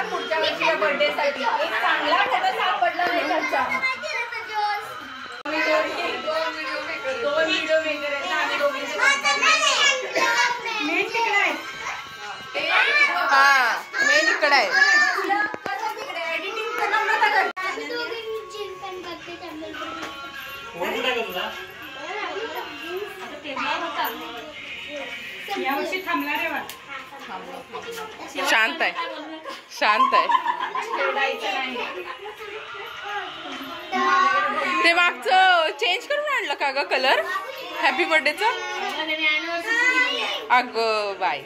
सांग पुढच्या वर्षीच्या बर्थडे साठी एक चांगला फोटो सापडला नाही त्याचा। दोन व्हिडिओ मेकर आहेत ना आम्ही दोघींचे। मेन तिकडे आहे। हा मेन इकडे आहे। एडिटिंग करणार नव्हता कर। यावर्षी थांबला रे वा। शांत आहे शांत आहे। ते मागचं चेंज करून आणलं का ग कलर हॅपी बर्थडेचा? अगं बाय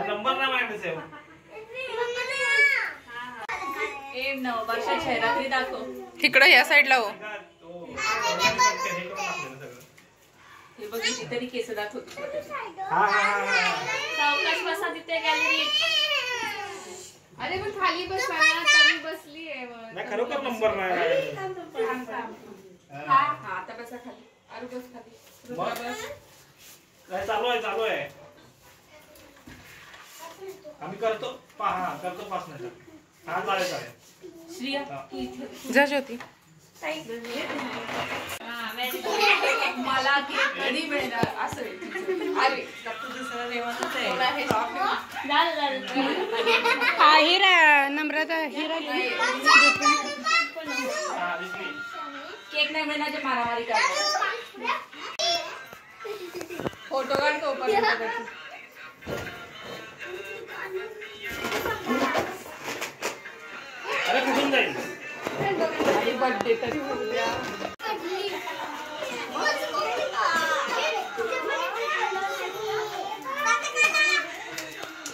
नंबर ना माहिती सेव एम 9 वर्षा चेहरात्री दाखव तिकडं या साईडला हो। हे बघ तरी केस दाखवतो सावकाश बसा तिथे गॅलरीत। अरे पण खाली बसवायला तरी बसली आहे ना खरोखर नंबर नाही। हा आता बसा खाली आरू बस खाली बस काय चालू आहे आम्ही करतो करतो 5 मिनिटं। हा चालेल श्रिया जा ज्योती। मला कधी मिळणार असं अरे हा हिरा नम्रता हिरा केक नाही मिळणार मारामारी कर फोटो काढतो अरे कुठून जाईल बर्थडे तरी होऊ द्या।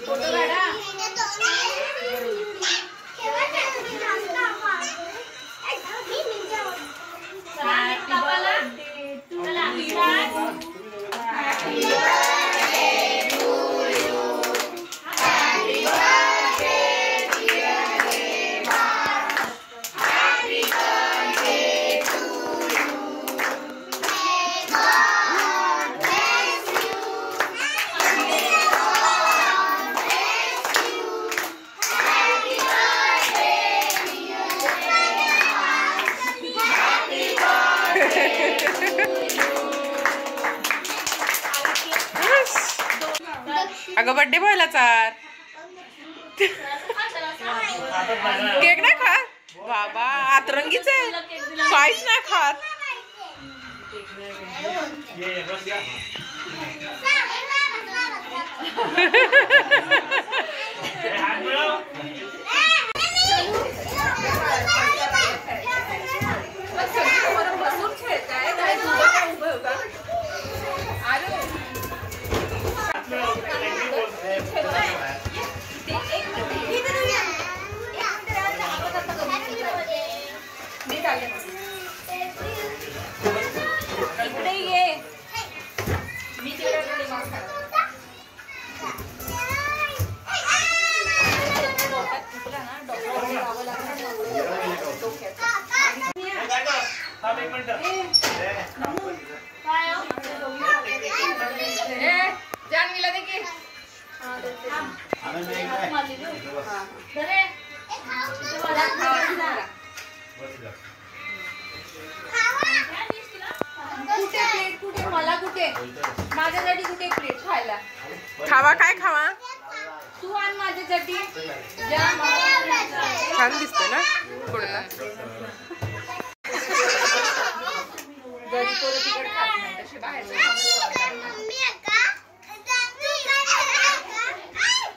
फोटो काढा अगं बर्थडे बॉयला चार केक नाही खात बाबा आतरंगीच आहे काहीच नाही खात। बसून खेळताय इकडे ये मी तिकडे जानवीला देखील कुठे प्लेट कुठे मला कुठे माझ्यासाठी कुठे प्लेट खायला खावा काय खावा तू आण माझ्यासाठी छान दिसतोय ना कुर्ता। घरी पोरं तिकड खात नाही तशी बाहेर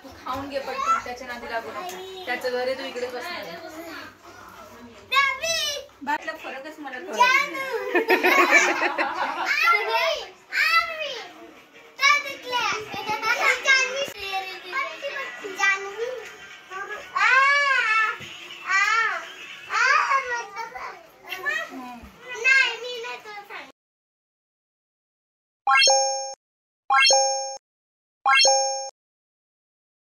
तू खाऊन घे पटकन त्याच्या नादी लागू नको त्याचं घर आहे तू इकडेच बसणार बाहेरला फरकच मला कळत